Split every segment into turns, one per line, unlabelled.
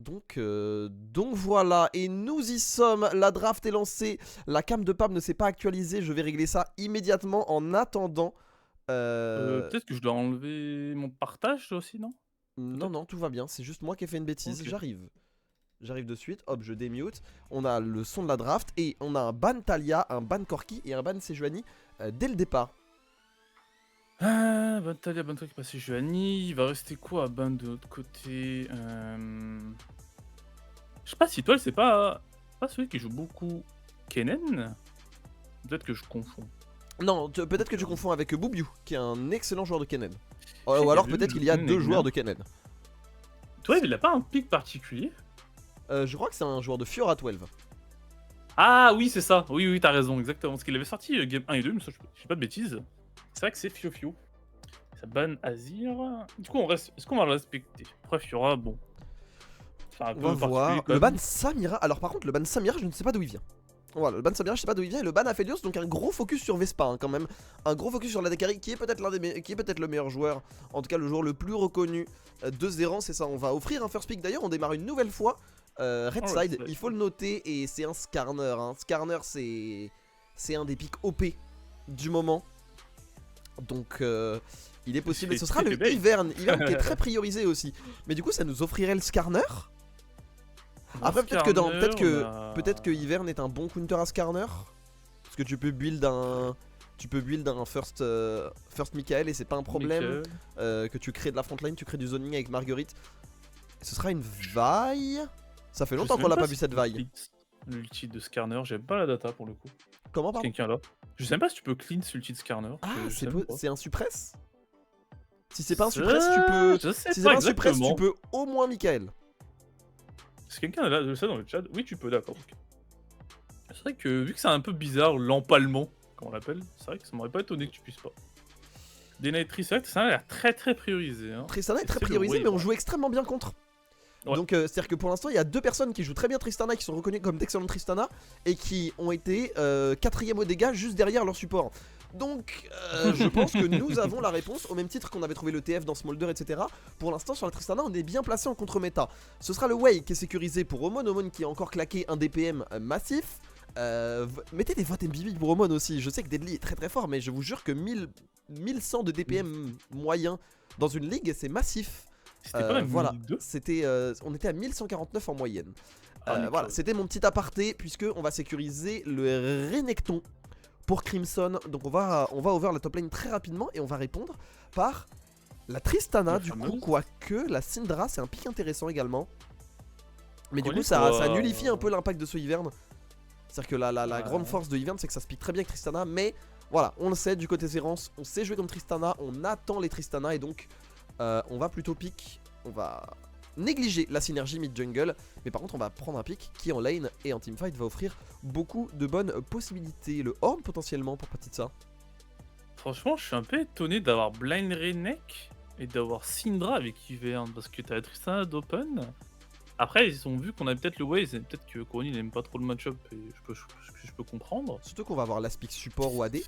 Donc voilà, et nous y sommes, la draft est lancée, la cam de Pam ne s'est pas actualisée, je vais régler ça immédiatement en attendant.
Peut-être que je dois enlever mon partage aussi, non?
Non,
Peut-être?
non, tout va bien, c'est juste moi qui ai fait une bêtise,
OK.
j'arrive. J'arrive de suite, hop, je démute, on a le son de la draft, et on a un ban Talia, un ban Corki et un ban Sejuani dès le départ.
Ah, Bantalia, Bantalia qui est passé Juani, il va rester quoi à Ban de l'autre côté? Je sais pas si toi c'est pas celui qui joue beaucoup Kennen? Peut-être que je confonds.
Non, peut-être que tu
Différent.
confonds avec Boubiou, qui est un excellent joueur de Kennen.
Je sais
Ou
qu'il y
alors
avait vu
peut-être
le
qu'il y a
Kennen
deux
avec
joueurs
bien.
de Kennen.
Toi, il a pas un pic particulier?
Je crois que c'est un joueur de Fiora 12.
Ah oui, c'est ça. Oui, oui, t'as raison, exactement. Parce qu'il avait sorti Game 1 et 2, mais ça, je dis pas de bêtises. C'est vrai que c'est Fio Fio. Ça ban Azir. Du coup, on reste. Est-ce qu'on va le respecter? Après, Fiora, bon. C'est un
On va
peu particulier
voir.
quand
Le ban
même.
Samira. Alors, par contre, le ban Samira, je ne sais pas d'où il vient. Voilà, le ban Samira, je sais pas d'où il vient. Et le ban Aphelios, donc un gros focus sur Vespa, hein, quand même. Un gros focus sur la Dakari, qui est peut-être qui est peut-être le meilleur joueur. En tout cas, le joueur le plus reconnu de Zéran, c'est ça. On va offrir un first pick. D'ailleurs, on démarre une nouvelle fois. Red
Oh,
Side, il faut le noter. Et c'est un Skarner. Hein. Skarner, c'est un des pics OP du moment. Donc, il est possible. Et ce sera le Ivern. Ivern qui est très priorisé aussi. Mais du coup, ça nous offrirait le Skarner. Après peut-être que Ivern est un bon counter à Skarner. Parce que tu peux build un first Michael et c'est pas un problème. Que tu crées de la frontline, tu crées du zoning avec Marguerite. Ce sera une vaille. Ça fait longtemps qu'on l'a pas vu cette vaille.
L'ulti de Skarner, j'aime pas la data pour le coup.
Comment pardon?
Quelqu'un là. Je sais même pas si tu peux clean ce ulti de Skarner.
Ah
Je sais même pas.
c'est un suppress. Si c'est pas un suppress tu peux.
Je sais
Si c'est
pas
pas un suppress tu
exactement.
peux au moins Michael.
Si quelqu'un là de ça dans le chat, oui tu peux, d'accord. Ok. C'est vrai que vu que c'est un peu bizarre l'empalement, comme on l'appelle, c'est vrai que ça m'aurait pas étonné que tu puisses pas. Denightry, c'est vrai que ça a l'air très priorisé. Hein.
Tristana est très
C'est le
priorisé
wave,
mais on
hein.
joue extrêmement bien contre.
Ouais.
Donc c'est-à-dire que pour l'instant il y a deux personnes qui jouent très bien Tristana, qui sont reconnues comme d'excellentes Tristana et qui ont été 4ème au dégâts juste derrière leur support. Donc je pense que nous avons la réponse au même titre qu'on avait trouvé le TF dans Smolder etc. Pour l'instant sur la Tristana on est bien placé en contre-méta. Ce sera le Way qui est sécurisé pour Omon, Omon qui a encore claqué un DPM massif. Mettez des votes MBB pour Omon aussi, je sais que Deadly est très fort mais je vous jure que 1100 de DPM moyen dans une ligue c'est massif.
C'était pas même
voilà,
1002.
on était à 1149 en moyenne.
Ah,
Voilà, c'était mon petit aparté puisque on va sécuriser le Renekton pour Crimson. Donc on va ouvrir la top lane très rapidement et on va répondre par la Tristana. Du coup, quoique la Syndra, c'est un pic intéressant également. Mais du coup, ça nullifie un peu l'impact de ce Ivern. C'est-à-dire que la grande force de Ivern, c'est que ça se pique très bien avec Tristana. Mais voilà, on le sait, du côté Zérance, on sait jouer comme Tristana, on attend les Tristana et donc on va plutôt pick, on va négliger la synergie mid-jungle, mais par contre on va prendre un pick qui en lane et en teamfight va offrir beaucoup de bonnes possibilités. Le Horn potentiellement pour Patitsa.
Franchement, je suis un peu étonné d'avoir Blind Renek et d'avoir Syndra avec Ivern, parce que t'as Tristana d'Open. Après, ils ont vu qu'on a peut-être le Waze, et peut-être que Corny n'aime pas trop le match-up, et je peux comprendre.
Surtout qu'on va avoir l'aspect support ou AD.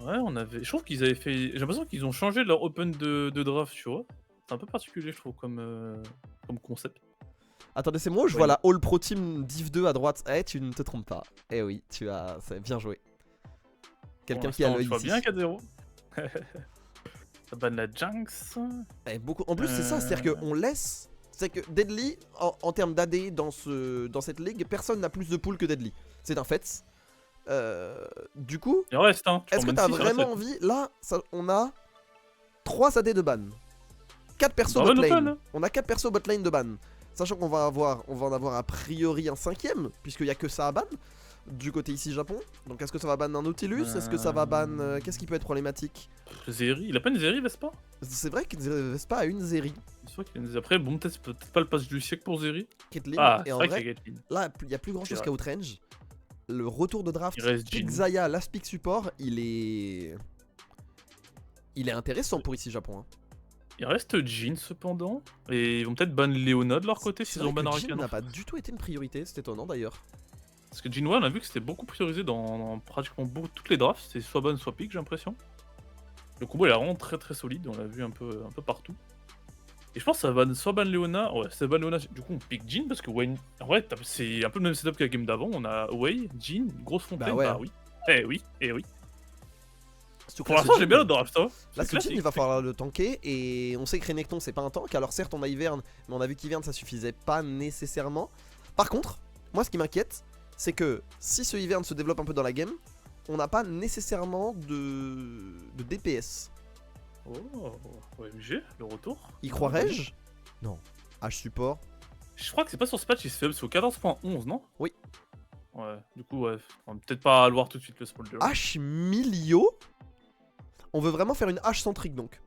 Ouais, je trouve qu'ils avaient fait. J'ai l'impression qu'ils ont changé leur open de draft, tu vois. C'est un peu particulier, je trouve, comme concept.
Attendez, c'est moi où je vois la All Pro Team Div 2 à droite. Eh, tu ne te trompes pas. Eh oui, c'est bien joué. Quelqu'un qui a l'œil ici.
Je vois bien 4-0. Ça banne la Jinx.
En plus, c'est ça, c'est-à-dire qu'on laisse. C'est que Deadly, en termes d'AD dans cette ligue, personne n'a plus de pool que Deadly. C'est un fait. Du coup,
il reste, hein.
Est-ce que t'as vraiment envie? Là, on a 3 AD de ban. 4 persos botlane. On a 4 persos botlane de ban. Sachant qu'on va en avoir a priori un 5ème, puisqu'il n'y a que ça à ban. Du côté ici Japon. Donc est-ce que ça va ban un Nautilus? Est-ce que ça va ban... Qu'est-ce qui peut être problématique?
Zeri. Il a pas une Zeri, Vespa?
C'est vrai que Vespa a une Zeri.
Après, bon, peut-être pas le pass du siècle pour Zeri.
Caitlyn, et en vrai, là, il n'y a plus grand chose qu'à outrange. Le retour de draft, Xayah, l'aspic support, il est intéressant pour ici Japon. Hein.
Il reste Jhin cependant, et ils vont peut-être ban Leona de leur côté s'ils ont ban Arcane.
Jhin n'a pas du tout été une priorité, c'est étonnant d'ailleurs.
Parce que Jhin, on a vu que c'était beaucoup priorisé dans pratiquement toutes les drafts, c'est soit ban soit pick, j'ai l'impression. Le combo il est vraiment très solide, on l'a vu un peu partout. Et je pense que ça va soit ban Leona, ouais, ça ban Leona, du coup on pique Jhin parce que Wayne, en vrai c'est un peu le même setup que la game d'avant, on a Wei, Jhin, grosse fontaine,
ouais,
bah
hein.
oui. Eh oui, eh oui.
Surtout que
Pour
là,
l'instant
ce
j'ai
Jhin,
bien le draft, hein.
là,
C'est
ce Jhin, il
classique.
va falloir le tanker. Et on sait que Renekton, c'est pas un tank. Alors certes, on a Ivern, mais on a vu qu'Ivern, ça suffisait pas nécessairement. Par contre, moi, ce qui m'inquiète, c'est que si ce Ivern se développe un peu dans la game, on n'a pas nécessairement de DPS.
Oh, OMG, le retour.
Y croirais-je? Non. H support.
Je crois que c'est pas sur ce patch, il se fait, c'est au 14.11, non?
Oui.
Ouais, du coup, ouais, on va peut-être pas le voir tout de suite le spoiler.
H milio. On veut vraiment faire une H centrique donc.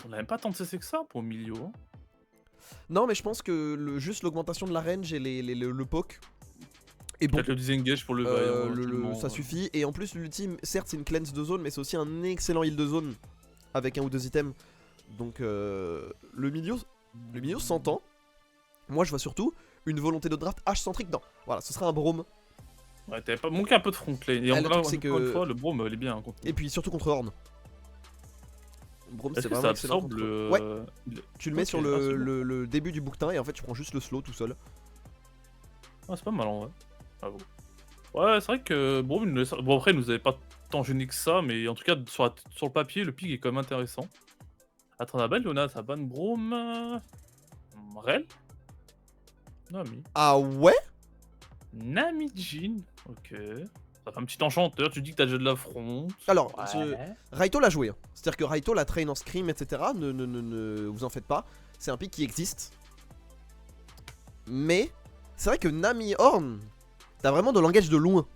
On a même pas tant de CC que ça pour Milio. Hein.
Non, mais je pense que juste l'augmentation de la range et le poke est bon.
Peut-être le disengage pour le bail.
Ça suffit. Et en plus, l'ultime, certes, c'est une cleanse de zone, mais c'est aussi un excellent heal de zone avec un ou deux items. Donc, le milieu s'entend. Moi, je vois surtout une volonté de draft H centrique. Non, voilà, ce sera un Braum.
Ouais, t'avais pas manqué un peu de front lane. Et
le truc, c'est
encore une
que-
fois, le Braum, il est bien. Contre
Et puis surtout contre Horn. Braum, c'est
Est-ce que
vraiment
ça
excellent.
absorbe
contre-
le.
Ouais, tu le mets
Ok,
sur
ah, c'est bon.
le début du bouquetin et en fait, tu prends juste le slow tout seul.
Ah, c'est pas mal en vrai. Bravo. Ouais, c'est vrai que Braum, il nous laisse... Bon, après, il nous avait pas tant gêné que ça, mais en tout cas, sur le papier, le pick est quand même intéressant. Attends, la belle, Leona, ça ban Braum. Rel Nami.
Ah ouais?
Nami Jhin. Ok. Ça fait un petit enchanteur, tu dis que t'as déjà de l'affront.
Alors,
Ouais.
Raito l'a joué. Hein. C'est-à-dire que Raito la train en scrim, etc. Ne vous en faites pas. C'est un pick qui existe. Mais, c'est vrai que Nami Horn, t'as vraiment de langage de loin.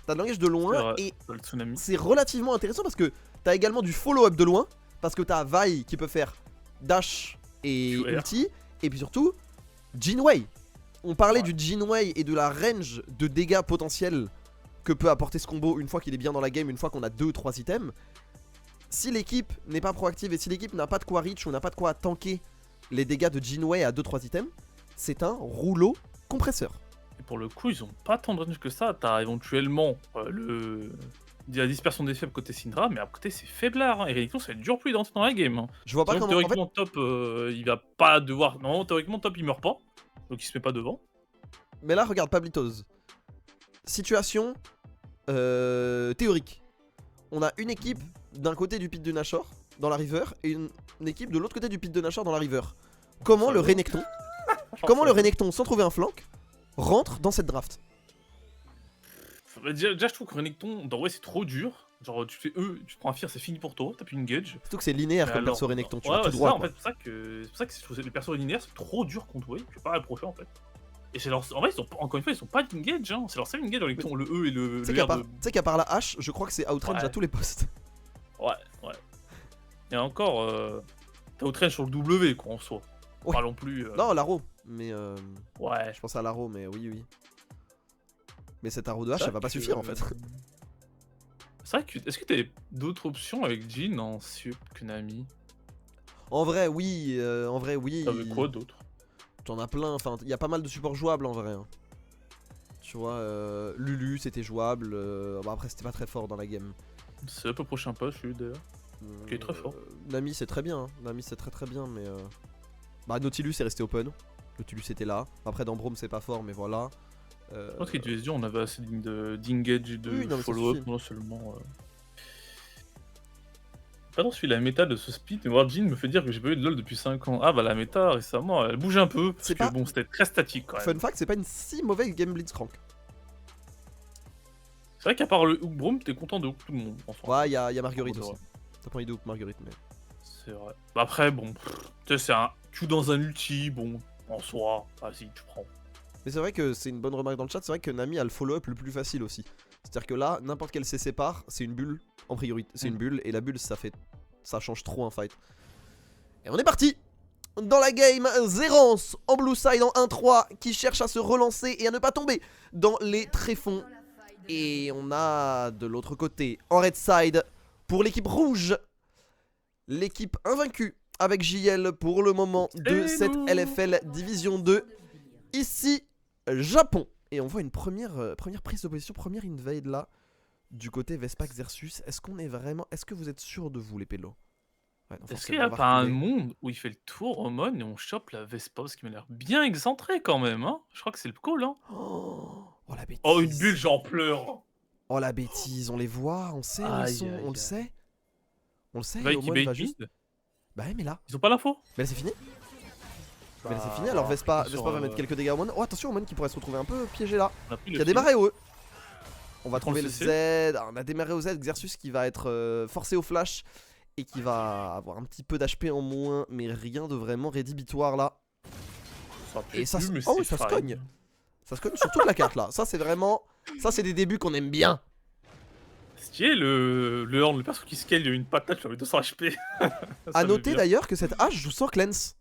T'as de langage de loin et
Le tsunami.
c'est relativement intéressant parce que t'as également du follow-up de loin. Parce que t'as Vi qui peut faire dash et
QR.
ulti. Et puis surtout, Jinwei. On parlait du Jinwei et de la range de dégâts potentiels que peut apporter ce combo une fois qu'il est bien dans la game, une fois qu'on a 2-3 items. Si l'équipe n'est pas proactive et si l'équipe n'a pas de quoi reach ou n'a pas de quoi tanker les dégâts de Jinwei à 2-3 items, c'est un rouleau compresseur.
Et pour le coup, ils ont pas tant de range que ça. T'as éventuellement la dispersion des faibles côté Syndra, mais à côté c'est faiblard. Hein. Et Renekton, ça va être dur pour lui d'entrer dans la game. Hein.
Je vois pas
Donc,
comment. En fait,
théoriquement, top, il va pas devoir. Non, théoriquement, top, il meurt pas. Donc il se met pas devant.
mais là, regarde, Pablitos. Situation théorique. On a une équipe d'un côté du pit de Nashor dans la river et une équipe de l'autre côté du pit de Nashor dans la river. Comment le Renekton, sans trouver un flank, rentre dans cette draft?
Déjà, je trouve que Renekton, dans ouais, c'est trop dur. Genre, tu fais tu te prends un fear, c'est fini pour toi, t'as plus une gauge.
Surtout que c'est linéaire
Mais
comme
alors,
perso Renekton, tu
ouais,
vas tout
c'est
droit.
ça, en
Quoi.
fait, c'est pour ça que je trouve que les persos linéaires, c'est trop dur contre Wave. Je vais pas approcher en fait. Et c'est leur. En vrai, encore une fois, ils sont pas d'engage, hein. C'est leur seul engage dans les le E et le.
Tu
le R
sais qu'à part la hache, je crois que c'est outrange
Ouais.
à tous les postes.
Ouais. Et encore, t'as outrange sur le W, quoi, en soi.
Ouais.
Pas non plus.
Non, l'aro. Mais
Ouais.
je pense à l'aro, mais oui. Mais cet arrow de hache, ça va pas suffire en fait.
C'est vrai que. Est-ce que t'as d'autres options avec Jhin en sup que Nami?
En vrai, oui.
T'avais quoi d'autre?
T'en as plein. Enfin, il y a pas mal de supports jouables en vrai. Hein. Tu vois, Lulu, c'était jouable. Bon, après, c'était pas très fort dans la game.
C'est un peu prochain pas, je suis d'ailleurs. Qui est très fort.
Nami, c'est très bien. Hein. Nami, c'est très bien, mais. Bah, Nautilus est resté open. Nautilus était là. Après, dans Braum, c'est pas fort, mais voilà.
Je pense qu'il devait se dire on avait assez d'engage et de
Oui, non, mais ça
follow-up,
suffit.
non seulement. Pardon, je suis la méta de ce split, mais voir Jhin me fait dire que j'ai pas eu de LoL depuis 5 ans. Ah bah la méta récemment, elle bouge un peu, parce
C'est
que
pas-
bon, c'était très statique quand même.
Fun fact, c'est pas une si mauvaise game Blitzcrank.
C'est vrai qu'à part le Hook Braum, t'es content de Hook tout le monde. Enfin,
Ouais, y a Marguerite
c'est
aussi.
vrai.
T'as pas envie de hook Marguerite, mais.
C'est vrai. Bah après, bon, tu sais, c'est un Q dans un ulti, bon, en soi, vas-y, tu prends.
Mais c'est vrai que c'est une bonne remarque dans le chat, c'est vrai que Nami a le follow-up le plus facile aussi. C'est-à-dire que là, n'importe quel CC part, c'est une bulle en priorité. C'est une bulle, et la bulle, ça change trop un fight. Et on est parti dans la game. Zerance en blue side en 1-3 qui cherche à se relancer et à ne pas tomber dans les tréfonds. Et on a de l'autre côté, en red side, pour l'équipe rouge, l'équipe invaincue avec JL pour le moment de cette LFL Division 2. Ici, Japon. Et on voit une première prise de position, première invade là, du côté Vespac Xerxus. Est-ce qu'on est vraiment... Est-ce que vous êtes sûr de vous, les pélos? Ouais, non,
Est-ce qu'il
forcément,
y
on
a
va
pas un
reculer.
monde où il fait le tour au Mon et on chope la Vespa? Parce qu'il m'a l'air bien excentré quand même, hein? Je crois que c'est le call, hein?
Oh la
Oh, une bulle,
bêtise.
j'en pleure!
Oh la bêtise, on les voit, on sait où ils
Aïe,
sont, on le
aïe,
sait.
aïe.
On le sait et
Vaille qui
Omon
bait
va
mid?
juste. Bah ouais, mais là.
Ils ont pas l'info?
Mais là c'est fini. Mais là c'est
Bah,
fini,
on
alors
va
Vespa,
cliquer sur,
Vespa va mettre quelques dégâts à Omon. Oh attention Omon qui pourrait se retrouver un peu piégé là.
on a pris
Qui
le
a
kill.
démarré au E. On va
On prend le
trouver le
CC.
Z. Alors, on a démarré au Z, Xerxus qui va être forcé au flash. Et qui va avoir un petit peu d'HP en moins. Mais rien de vraiment rédhibitoire là.
Ça pue
Et ça
plus,
se-
mais
oh oui,
c'est
ça se
fine.
cogne. Ça se cogne sur toute la carte là. Ça c'est vraiment. Ça c'est des débuts qu'on aime bien.
Stylé le Horn, le perso qui scale, il a une patate sur les 200 HP.
A
Ça me
noter
vient.
d'ailleurs que cette hache joue sans cleanse.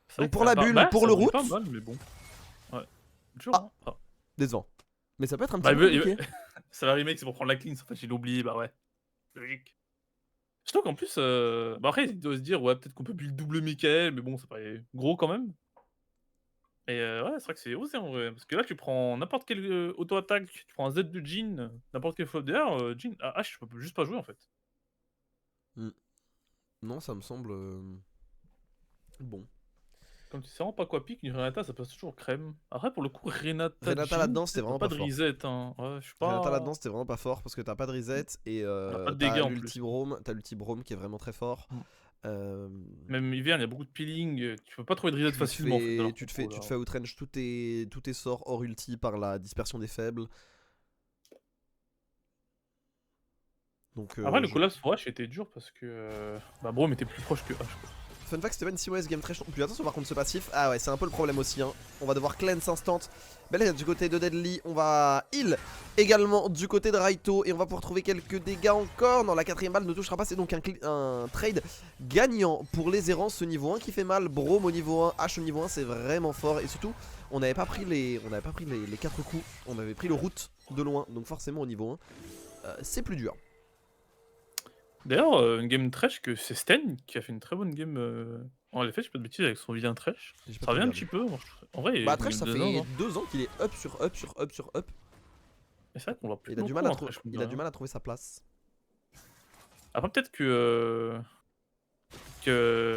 C'est vrai
Donc
que
pour
ça
la
va-
bulle,
bah,
pour
ça
le
brûle
route.
pas mal, mais bon. Ouais. Dur,
Ah.
hein. Ah.
Décevant. Mais ça peut être un
Bah,
petit peu compliqué.
ça va remake, c'est pour prendre la clean. En fait, j'ai oublié, bah ouais. Logique. Surtout qu'en plus, bah après, il doit se dire, ouais, peut-être qu'on peut build double Michael, mais bon, ça paraît gros quand même. Et ouais, c'est vrai que c'est osé en vrai. Parce que là, tu prends n'importe quel auto-attaque, tu prends un Z de Jhin, n'importe quel flop d'air, Jhin, H, tu peux juste pas jouer en fait.
Non, ça me semble bon.
Comme tu sais vraiment pas quoi pique, une Renata, ça passe toujours crème. Après, pour le coup, Renata
Renata
Jhin,
là-dedans, c'était
t'as
vraiment
pas
pas
de
fort.
reset, hein. Ouais, je suis
Renata
pas.
là-dedans, c'était vraiment pas fort parce que t'as pas de reset et
On a pas de
t'as
dégâts en plus.
l'ulti Brome qui est vraiment très fort.
Mm.
Euh,
Même hiver, il y a beaucoup de peeling, tu peux pas trouver de reset facilement en fait. dans leur
tu te
compo,
fais outrange tous tes sorts hors ulti par la dispersion des faibles. Donc,
Après, le collapse pour H était dur parce que bah, Brome était plus proche que H. Quoi.
Fun fact, Steven, si OS game trash non plus. Attention par contre ce passif. Ah ouais, c'est un peu le problème aussi. Hein. On va devoir cleanse instant. Belle du côté de Deadly. On va heal également du côté de Raito. Et on va pouvoir trouver quelques dégâts encore. Non, la quatrième balle ne touchera pas. C'est donc un trade gagnant pour les errants. Ce niveau 1 qui fait mal. Brome au niveau 1. H au niveau 1, c'est vraiment fort. Et surtout, on n'avait pas pris les 4 coups. On avait pris le route de loin. Donc forcément au niveau 1, c'est plus dur.
D'ailleurs, une game trash que c'est Sten qui a fait une très bonne game. En effet, je pas de bêtises avec son vilain trash.
J'ai pas
Ça revient un
regardé.
petit peu. En vrai,
Bah
il
Trash, ça
gagne
fait
2 ans, hein.
2 ans qu'il est up sur up sur up sur up.
Mais c'est vrai qu'on voit plus
Il a du
beaucoup
mal à
en trash, mine de
il a du
rien.
mal à trouver sa place.
Après, peut-être que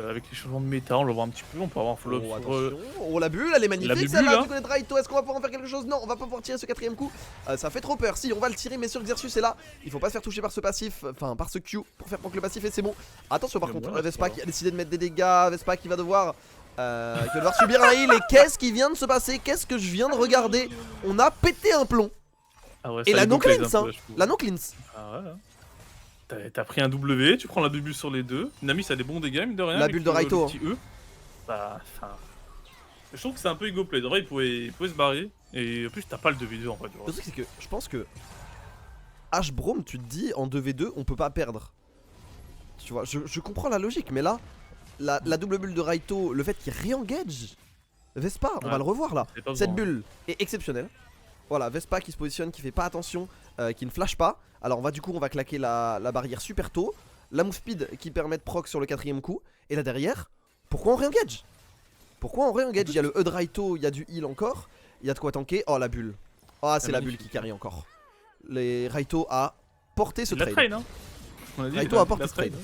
avec les changements de méta, on le voit un petit peu. On peut avoir un follow-up
Oh,
sur.
attention. Oh, la bulle, elle est magnifique
bulle,
celle-là
hein.
du côté de Raito. Est-ce qu'on va pouvoir en faire quelque chose? Non, on va pas pouvoir tirer ce quatrième coup. Ça fait trop peur. Si, on va le tirer, mais sur Xerxus est là. Il faut pas se faire toucher par ce passif, enfin par ce Q pour faire manquer le passif et c'est bon. Attention par
Mais
contre,
bon, là,
Vespa
ça
qui a décidé de mettre des dégâts. Vespa qui va devoir subir un heal. Et qu'est-ce qui vient de se passer? Qu'est-ce que je viens de regarder? On a pété un plomb.
Ah ouais,
Et
ça
la
les
non
goplaise
cleanse,
un
hein.
peu, je trouve.
La non cleanse.
Ah ouais. T'as pris un W, tu prends la bulle sur les deux. Nami, ça a des bons dégâts, mine de rien.
La
avec
bulle de Raito,
le petit E. Bah, enfin. Je trouve que c'est un peu ego play. En vrai, il pouvait se barrer. Et en plus, t'as pas le 2v2 en fait.
Le truc, c'est que je pense que H Brome, tu te dis en 2v2, on peut pas perdre. Tu vois, je comprends la logique, mais là, la double bulle de Raito, le fait qu'il re-engage Vespa, on va le revoir là. Cette bulle est exceptionnelle. Voilà, Vespa qui se positionne, qui fait pas attention, qui ne flash pas. Alors, du coup, on va claquer la barrière super tôt. La move speed qui permet de proc sur le quatrième coup. Et là derrière, pourquoi on re-engage? Pourquoi on re-engage? Il y a le E de Raito, il y a du heal encore. Il y a de quoi tanker. Oh, la bulle. Ah, c'est la bulle qui carry encore. Les Raito a porté ce trade.
Hein.
Raito a porté ce trade.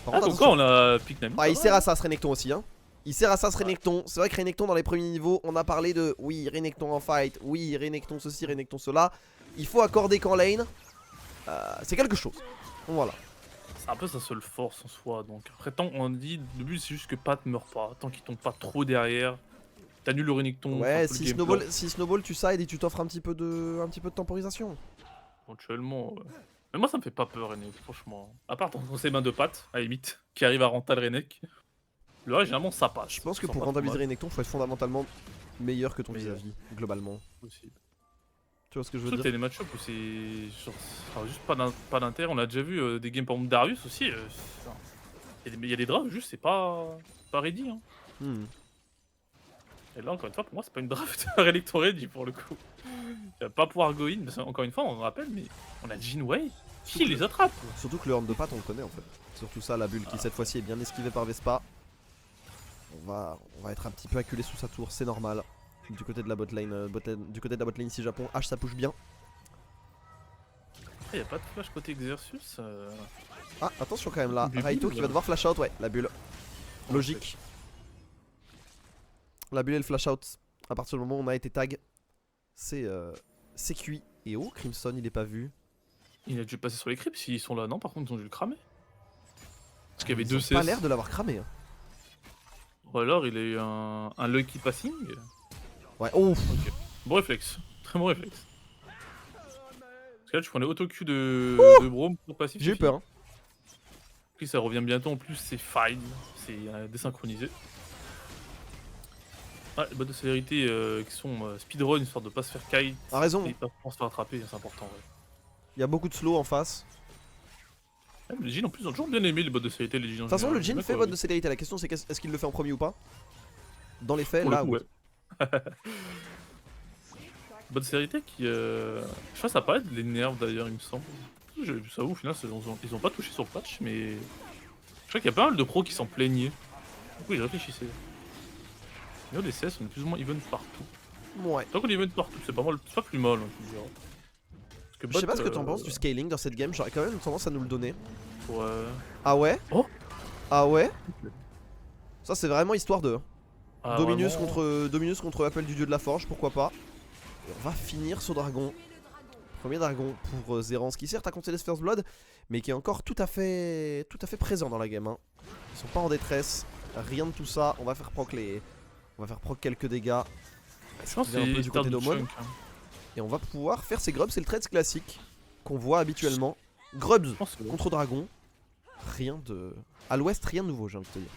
Par contre, pourquoi on a pick Nami?
Ah, il sert à ça ce Renekton aussi, hein. Il sert à ça ce Renekton. C'est vrai que Renekton dans les premiers niveaux, on a parlé de oui, Renekton en fight, oui, Renekton ceci, Renekton cela. Il faut accorder qu'en lane, c'est quelque chose. Voilà.
C'est un peu sa seule force en soi. Donc après, tant on dit, le but c'est juste que Pat meurt pas. Tant qu'il tombe pas trop derrière, t'annules le Renekton.
Ouais, si Snowball tu side et tu t'offres un petit peu de temporisation.
Éventuellement, ouais. Mais moi ça me fait pas peur Renek, franchement. À part dans ses mains de Pat, à la limite, qui arrive à rental Renek. Le reste, généralement, ça passe.
Je pense que pour rentabiliser Renekton, faut être fondamentalement meilleur que ton vis-à-vis, globalement.
Possible.
Tu vois ce que je veux
Surtout
dire?
qu'il y a des match-ups où c'est genre, juste pas d'intérêt. On a déjà vu des games par exemple Darius aussi. Il y a des drafts, juste c'est pas ready. Hein. Et là, encore une fois, pour moi, c'est pas une draft Renekton ready pour le coup. Il va pas pouvoir go in, parce encore une fois, on rappelle, mais on a Jinwei qui les attrape.
Surtout que le horn de patte, on le connaît en fait. Surtout ça, la bulle qui cette fois-ci est bien esquivée par Vespa. On va être un petit peu acculé sous sa tour, c'est normal. Du côté de la botlane, du côté de la botlane ici Japon, H ça push bien.
Après, y a pas de flash côté Exercius.
Ah, attention quand même là.
Bulle,
Raito qui va devoir flash out, ouais, la bulle. Logique. La bulle et le flash out. À partir du moment où on a été tag, c'est cuit. Et oh, Crimson, il est pas vu.
Il a dû passer sur les creeps s'ils sont là. Non, par contre, ils ont dû le cramer. Parce qu'il y avait
Ils
deux
ont
CS.
pas l'air de l'avoir cramé. Hein.
Ou alors, il a eu un lucky passing.
Ouais, oh.
Ok. Bon réflexe. Très bon réflexe. Parce que là, tu prends les auto-Q de Brome pour passif.
J'ai eu peur. Hein.
Puis ça revient bientôt en plus, c'est fine. C'est désynchronisé. Ah, les bottes de célérité qui sont speedrun histoire de pas se faire kite.
A raison.
Et pas se faire attraper, c'est important. Ouais.
Il y a beaucoup de slow en face.
Même les jeans en plus ont toujours bien aimé les bottes de célérité. De toute
façon, le Jhin fait botte de célérité. La question, c'est est-ce qu'il le fait en premier ou pas? Dans les faits,
pour
là.
le coup, ouais. Botte de célérité qui. Je pense que ça paraît de l'énerve d'ailleurs, il me semble. J'ai vu ça où au final, ils ont pas touché sur le patch, mais. Je crois qu'il y a pas mal de pros qui s'en plaignaient. Du coup, ils réfléchissaient. Les CS, on est plus ou moins even partout.
Ouais.
Tant qu'on est even partout, c'est pas mal, c'est pas plus mal, hein, tu diras.
Je sais pas ce que t'en penses du scaling dans cette game, j'aurais quand même tendance à nous le donner.
Ouais.
Ah ouais?
Oh.
Ah ouais? Ça c'est vraiment histoire de
Ah,
Dominus,
vraiment...
contre Appel du dieu de la forge, pourquoi pas. Et on va finir ce dragon. Premier dragon pour Zerans qui certes a compté les First Blood, mais qui est encore tout à fait présent dans la game. Hein. Ils sont pas en détresse, rien de tout ça. On va faire proc quelques dégâts.
Je pense
un peu du côté d'Omon.
hein.
Et on va pouvoir faire ses grubs, c'est le trade classique qu'on voit habituellement. Grubs
que...
contre dragon. Rien de... À l'ouest, rien de nouveau, j'ai envie de te dire.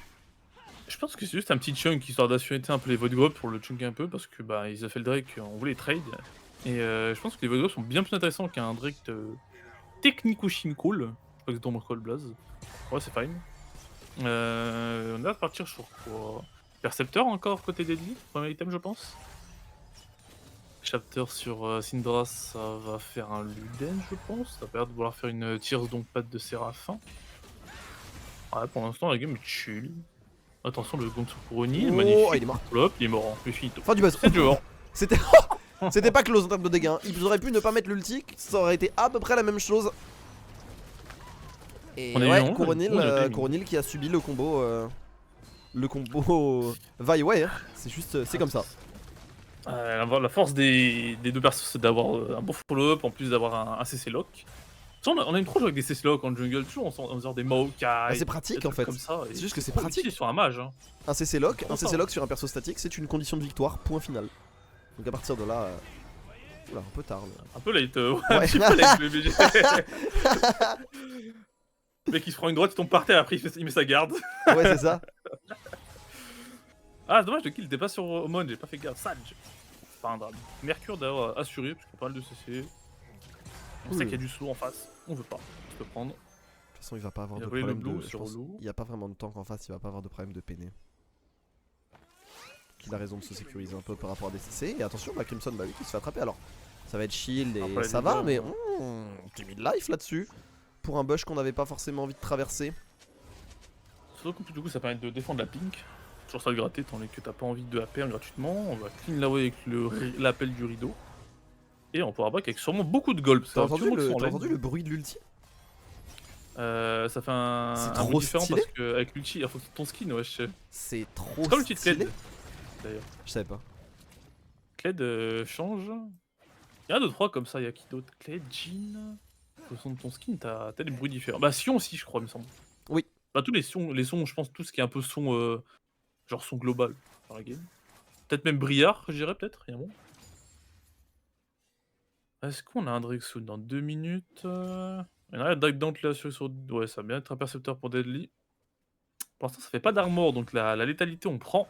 Je pense que c'est juste un petit chunk histoire d'assurer un peu les void grubs pour le chunk un peu parce que bah ils ont fait le Drake, on voulait trade. Et je pense que les void grubs sont bien plus intéressants qu'un Drake technico-chim cool. Je sais pas exactement quoi le blaze. Ouais, c'est fine. On va partir sur quoi? Percepteur encore côté Deadly, premier item je pense. Chapter sur Syndra, ça va faire un Luden je pense. Ça va l'air de vouloir faire une Tears donc patte de Séraphin. Ouais, pour l'instant la game est chill. Attention le Gonsu Kuroni,
Oh,
magnifique.
il est mort.
Hop, il est mort, hein. Finito.
Fin du buzz.
C'est dehors.
C'était pas close en termes de dégâts. Hein. Ils auraient pu ne pas mettre l'ulti, ça aurait été à peu près la même chose. Et ouais, Coronil qui a subi le combo. Le combo va-et-ouais, hein. C'est juste, c'est comme ça.
La force des deux persos, c'est d'avoir un bon follow-up en plus d'avoir un CC lock. On aime trop jouer avec des CC lock en jungle, toujours en faisant des Maokai.
Bah, c'est pratique en fait.
C'est
juste que c'est pratique.
Sur un mage. Hein.
Un CC lock sur un perso statique, c'est une condition de victoire, point final. Donc à partir de là. Oula, un peu tard. Mais...
Un peu late,
ouais.
un petit peu late, le BG. Le mec il se prend une droite, il tombe par terre, après il met sa garde.
Ouais, c'est ça.
Ah, c'est dommage, le kill était pas sur Omon, j'ai pas fait gaffe. Sage. Pas un drame. Mercure d'ailleurs assuré, parce qu'il y a pas mal de CC. On sait qu'il y a du slow en face, on veut pas, tu peux prendre.
De toute façon, il va pas avoir
Il
de
a volé le
problème
blue
de.
sur l'eau.
Il y a pas vraiment de tank en face, il va pas avoir de problème de peiner. Il a raison de se sécuriser un peu par rapport à des CC. Et attention, bah, Crimson, bah oui, qui se fait attraper alors. Ça va être shield et
après,
ça va, mais tu mis de life là-dessus. Pour un bush qu'on n'avait pas forcément envie de traverser.
Surtout que du coup ça permet de défendre la pink. Toujours ça de gratter, tant que t'as pas envie de AP gratuitement. On va clean la way avec l'appel du rideau. Et on pourra back avec sûrement beaucoup de gold.
T'as entendu le bruit de l'ulti?
Ça fait un
trop
bruit différent
stylé.
parce que avec l'ulti, il faut ton skin, wesh.
C'est trop
C'est comme l'ulti de
stylé.
Kled d'ailleurs.
Je savais pas.
Kled change. Il y en a 2-3 comme ça, il y a qui d'autre? Kled, Jhin. Au son de ton skin, t'as des bruits différents. Bah, Sion aussi, je crois, il me semble.
Oui.
Bah, tous les sons, je pense, tout ce qui est un peu son. Genre son global dans la game. Peut-être même Briard, je dirais, peut-être, il y a un moment. Est-ce qu'on a un Drexoon dans 2 minutes? Il y en a un Dark Dante là sur. Ouais, ça va bien être un percepteur pour Deadly. Pour l'instant, ça fait pas d'armor, donc la létalité, on prend.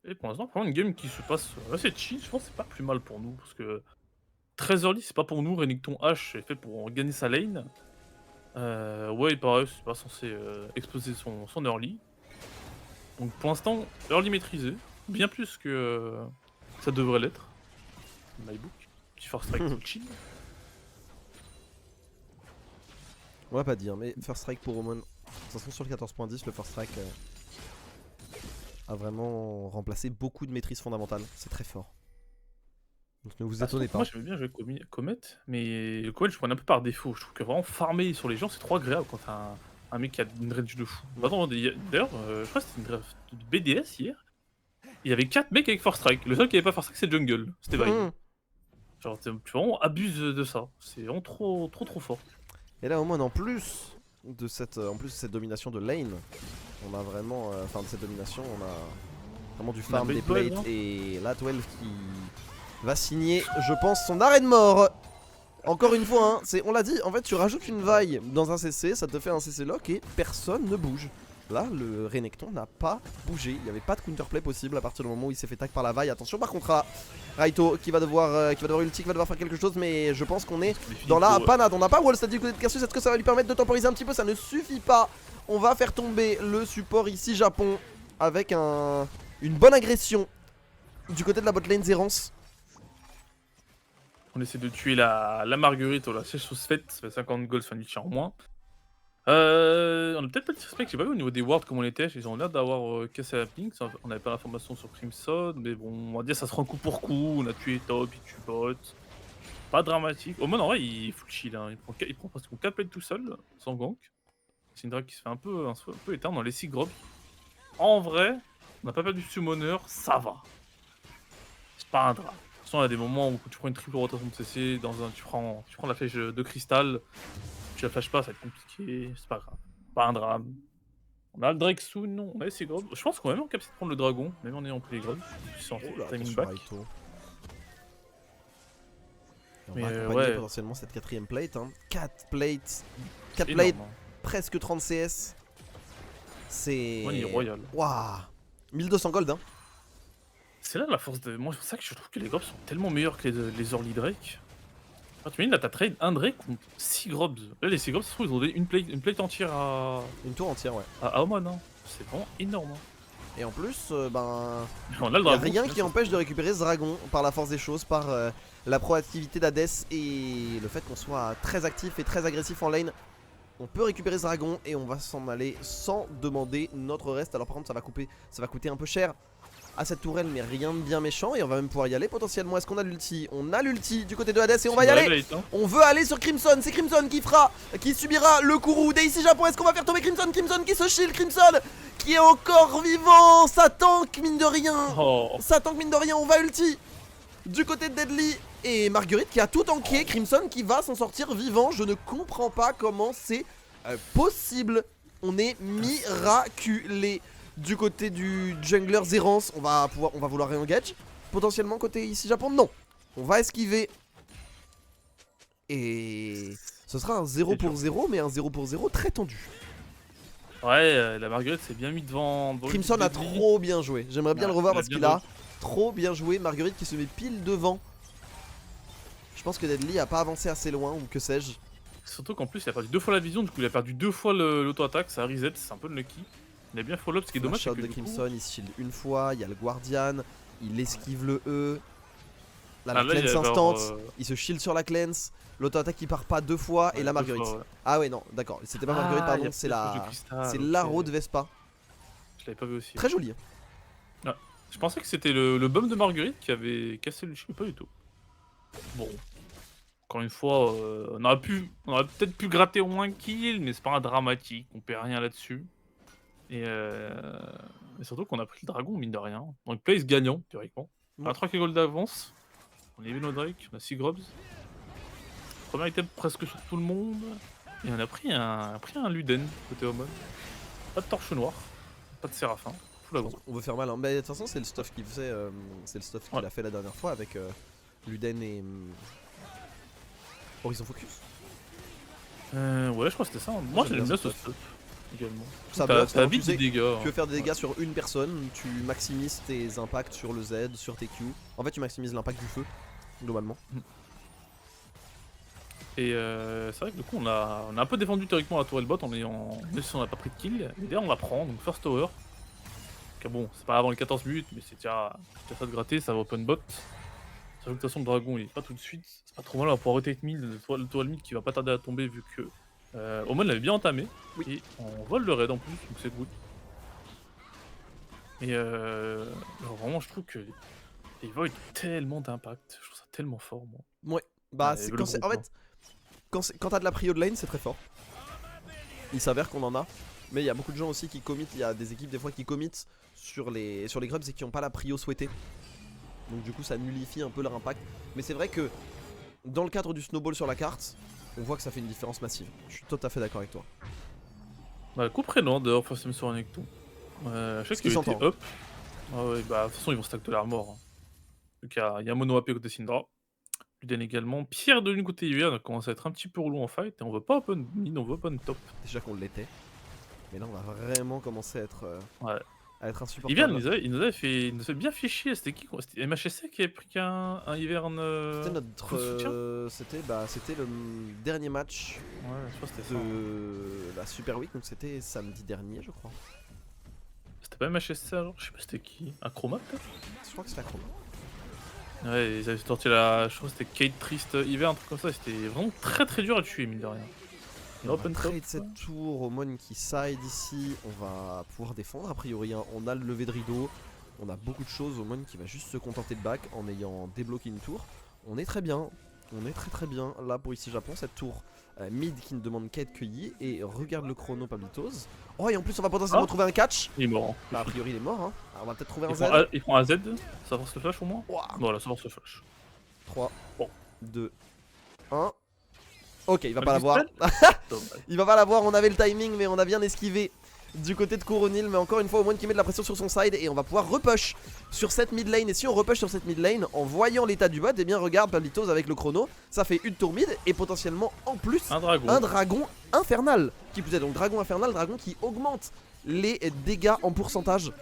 Et pour l'instant, vraiment une game qui se passe assez chill. Je pense que c'est pas plus mal pour nous, parce que très early, c'est pas pour nous. Renekton H est fait pour gagner sa lane. Ouais, il paraît, c'est pas censé exploser son early. Donc pour l'instant, early maîtrisé. Bien plus que ça devrait l'être. MyBook. Petit first strike pour chill.
On va pas dire, mais first strike pour Omon. De toute façon, sur le 14.10, le first strike a vraiment remplacé beaucoup de maîtrise fondamentale. C'est très fort. Donc ne vous
Ah,
étonnez
surtout que
pas.
moi j'aimais bien jouer Comet, mais le Comet je prenais un peu par défaut. Je trouve que vraiment farmer sur les gens c'est trop agréable quand t'as un mec qui a une range de fou. Attends, d'ailleurs, je crois que c'était une draft de BDS hier. Il y avait 4 mecs avec Force Strike. Le seul qui avait pas Force Strike c'est Jungle, c'était Vayne. Genre tu vraiment abuses de ça. C'est vraiment trop fort.
Et là au moins en plus de cette domination de lane, on a vraiment, enfin de cette domination, on a vraiment du farm, des
Baseball,
plates
non
et la 12 qui va signer, je pense, son arrêt de mort. Encore une fois, hein, on l'a dit, en fait tu rajoutes une vaille dans un CC, ça te fait un CC lock et personne ne bouge. Là, le Renekton n'a pas bougé, il n'y avait pas de counterplay possible à partir du moment où il s'est fait tag par la vaille. Attention par contre à Raito qui va devoir ulti, qui va devoir faire quelque chose, mais je pense qu'on est dans la panade. On n'a pas wall stade du côté de Cassius, est-ce que ça va lui permettre de temporiser un petit peu? Ça ne suffit pas. On va faire tomber le support ici Japon avec une bonne agression du côté de la botlane Zerance.
On essaie de tuer la Marguerite ou la siège sous fête, ça fait 50 gold, fin en moins. On a peut-être pas de suspect, j'ai pas vu au niveau des wards comment on était, ils ont l'air d'avoir cassé la ping, on avait pas l'information sur Crimson, mais bon, on va dire ça se rend coup pour coup, on a tué top, il tue bot. Pas dramatique. Omen en vrai il full chill, hein. Il prend presque 4 plates tout seul, sans gank. C'est une drague qui se fait un peu éteindre dans les 6 grobs. En vrai, on n'a pas perdu summoner, ça va. C'est pas un drame. De toute façon, il y a des moments où tu prends une triple rotation de CC, tu prends la flèche de cristal, tu la flashes pas, ça va être compliqué, c'est pas grave. Pas un drame. On a le Drake soon, non, on a les grobs. Je pense qu'on est même capable de prendre le dragon, même en ayant pris les grobs. Timing back.
Et on
Mais
va accompagner potentiellement cette 4ème plate. Hein. 4 plates,
Énorme, hein.
presque 30 CS. C'est.
Ouais, il est royal.
Waouh, 1200 gold. Hein.
C'est là la force de. Moi, c'est pour ça que je trouve que les grobs sont tellement meilleurs que les early Drake. Ah, tu imagines là, t'as trade un Drake contre 6 grobs. Là, les 6 grobs, ça se trouve, ils ont donné une plate entière à.
Une tour entière, ouais.
À Oman, hein. C'est vraiment énorme. Hein.
Et en plus,
On a le
y a
dragon,
rien qui empêche de récupérer ce dragon par la force des choses, par la proactivité d'Hades et le fait qu'on soit très actif et très agressif en lane. On peut récupérer ce dragon et on va s'en aller sans demander notre reste. Alors par contre ça va coûter un peu cher à cette tourelle, mais rien de bien méchant. Et on va même pouvoir y aller potentiellement. Est-ce qu'on a l'ulti? On a l'ulti du côté de Hades et on va y aller. On veut aller sur Crimson. C'est Crimson qui subira le courroux d'ici Japon. Est-ce qu'on va faire tomber Crimson? Crimson qui se shield, Crimson qui est encore vivant. Ça tank mine de rien. Ça tank mine de rien. On va ulti du côté de Deadly. Et Marguerite qui a tout tanké. Crimson qui va s'en sortir vivant. Je ne comprends pas comment c'est possible. On est miraculé. Du côté du jungler Zerance, on va vouloir réengage. Potentiellement côté ici Japon, non. On va esquiver. Et ce sera un 0 pour 0, mais un 0 pour 0 très tendu.
Ouais, la Marguerite s'est bien mis devant
Crimson a trop bien joué. J'aimerais bien le revoir parce qu'il a trop bien joué. Marguerite qui se met pile devant. Je pense que Deadly a pas avancé assez loin, ou que sais-je.
Surtout qu'en plus il a perdu 2 fois la vision, du coup il a perdu 2 fois l'auto-attaque, ça reset, c'est un peu unlucky. Il a bien follow up, ce qui est dommage.
Shot de Crimson, il se shield une fois, il y a le Guardian, il esquive le E. Là, la cleanse instant, il se shield sur la cleanse. L'auto-attaque qui part pas 2 fois et la Marguerite.
Fois, ouais.
Ah ouais, non, d'accord, c'était pas Marguerite, pardon, c'est l'arrow de Vespa.
Je l'avais pas vu aussi.
Très joli.
Ouais. Je pensais que c'était le bum de Marguerite qui avait cassé le shield, pas du tout. Bon. Encore une fois, on aurait peut-être pu gratter au moins kill, mais c'est pas un dramatique, on perd rien là-dessus. Et surtout qu'on a pris le dragon, mine de rien. Donc place gagnant, théoriquement. On a 3 gold d'avance. On a vu nos Drake, on a 6 grobs. Premier item presque sur tout le monde. Et on a pris un Luden côté Omen. Pas de torche noire, pas de Séraphin.
On veut faire mal, hein. Mais de toute façon c'est le stuff qu'il faisait, c'est le stuff qu'il a fait la dernière fois avec Luden et Horizon Focus.
Ouais, je crois que c'était ça. Moi j'aime bien ce stuff également.
Ça
vite des dégâts.
Tu veux faire des dégâts sur une personne, tu maximises tes impacts sur le Z, sur tes Q. En fait tu maximises l'impact du feu, globalement.
Et c'est vrai que du coup on a un peu défendu théoriquement la tourelle bot même si on n'a pas pris de kill. Et d'ailleurs on la prend, donc first tower. Donc, bon, c'est pas avant les 14 minutes, mais c'est déjà ça de gratter, ça va open bot. De toute façon le dragon il est pas tout de suite, c'est pas trop mal, on va pouvoir rotate mid, le tourelle mid qui va pas tarder à tomber vu que Omen l'avait bien entamé, et on vole le raid en plus, donc c'est good. Et vraiment je trouve que Et Void, tellement d'impact. Je trouve ça tellement fort, moi.
Ouais, bah
Ouais,
c'est
le
quand c'est.
gros
En fait, quand t'as de la prio de lane, c'est très fort. Il s'avère qu'on en a. Mais il y a beaucoup de gens aussi qui committent. Il y a des équipes des fois qui committent sur les grubs et qui n'ont pas la prio souhaitée. Donc du coup ça nullifie un peu leur impact. Mais c'est vrai que dans le cadre du snowball sur la carte, on voit que ça fait une différence massive. Je suis tout à fait d'accord avec toi.
Bah, coup prénom dehors, face même sur un Necton. Je sais
Ce qui
qu'il était
s'entend.
up. Ah ouais, bah, de toute façon, ils vont stack de l'armor. Donc, il y a Mono AP côté Syndra. Luden également. Pierre de l'une côté UR, on commence à être un petit peu relou en fight. Et on veut pas open mid, on veut open top.
Déjà qu'on l'était. Mais là on va vraiment commencer
Ouais.
à être insupportable.
Hivern, il nous avait bien fait chier. C'était qui quoi? C'était MHSC qui avait pris un Hivern.
C'était
coup de soutien.
c'était le dernier match
Ouais, je crois que c'était ça.
de la Super Week, donc c'était samedi dernier je crois.
C'était pas MHSC alors? Je sais pas c'était qui. Un Chroma peut-être?
Je crois que c'est la chrome.
Ouais, ils avaient sorti la. Je crois que c'était Kate Trist Hivern, un truc comme ça. C'était vraiment très très dur à tuer, mine de rien.
On va
Open top.
trade cette tour, Omon qui side ici, on va pouvoir défendre a priori, hein. On a le lever de rideau, on a beaucoup de choses, Omon qui va juste se contenter de back en ayant débloqué une tour. On est très bien, on est très bien là pour ici Japon, cette tour mid qui ne demande qu'à être cueillie et regarde le chrono Pablitos. Oh et en plus on va potentiellement trouver un catch.
Il est mort.
Bah a priori il est mort hein. Alors, on va peut-être trouver un Z.
Il prend un Z, ça force le flash au moins.
Wow.
Voilà, ça force le flash.
3,
Bon.
2, 1. Ok, il va pas l'avoir.
Dommage.
Il va pas l'avoir, on avait le timing mais on a bien esquivé du côté de Coronil. Mais encore une fois, au moins qui met de la pression sur son side et on va pouvoir repush sur cette mid lane. Et si on repush sur cette mid lane en voyant l'état du bot, et bien regarde Pablitos avec le chrono, ça fait une tour mid et potentiellement en plus
Un dragon.
un dragon infernal. Qui plus est donc dragon infernal, dragon qui augmente les dégâts en pourcentage.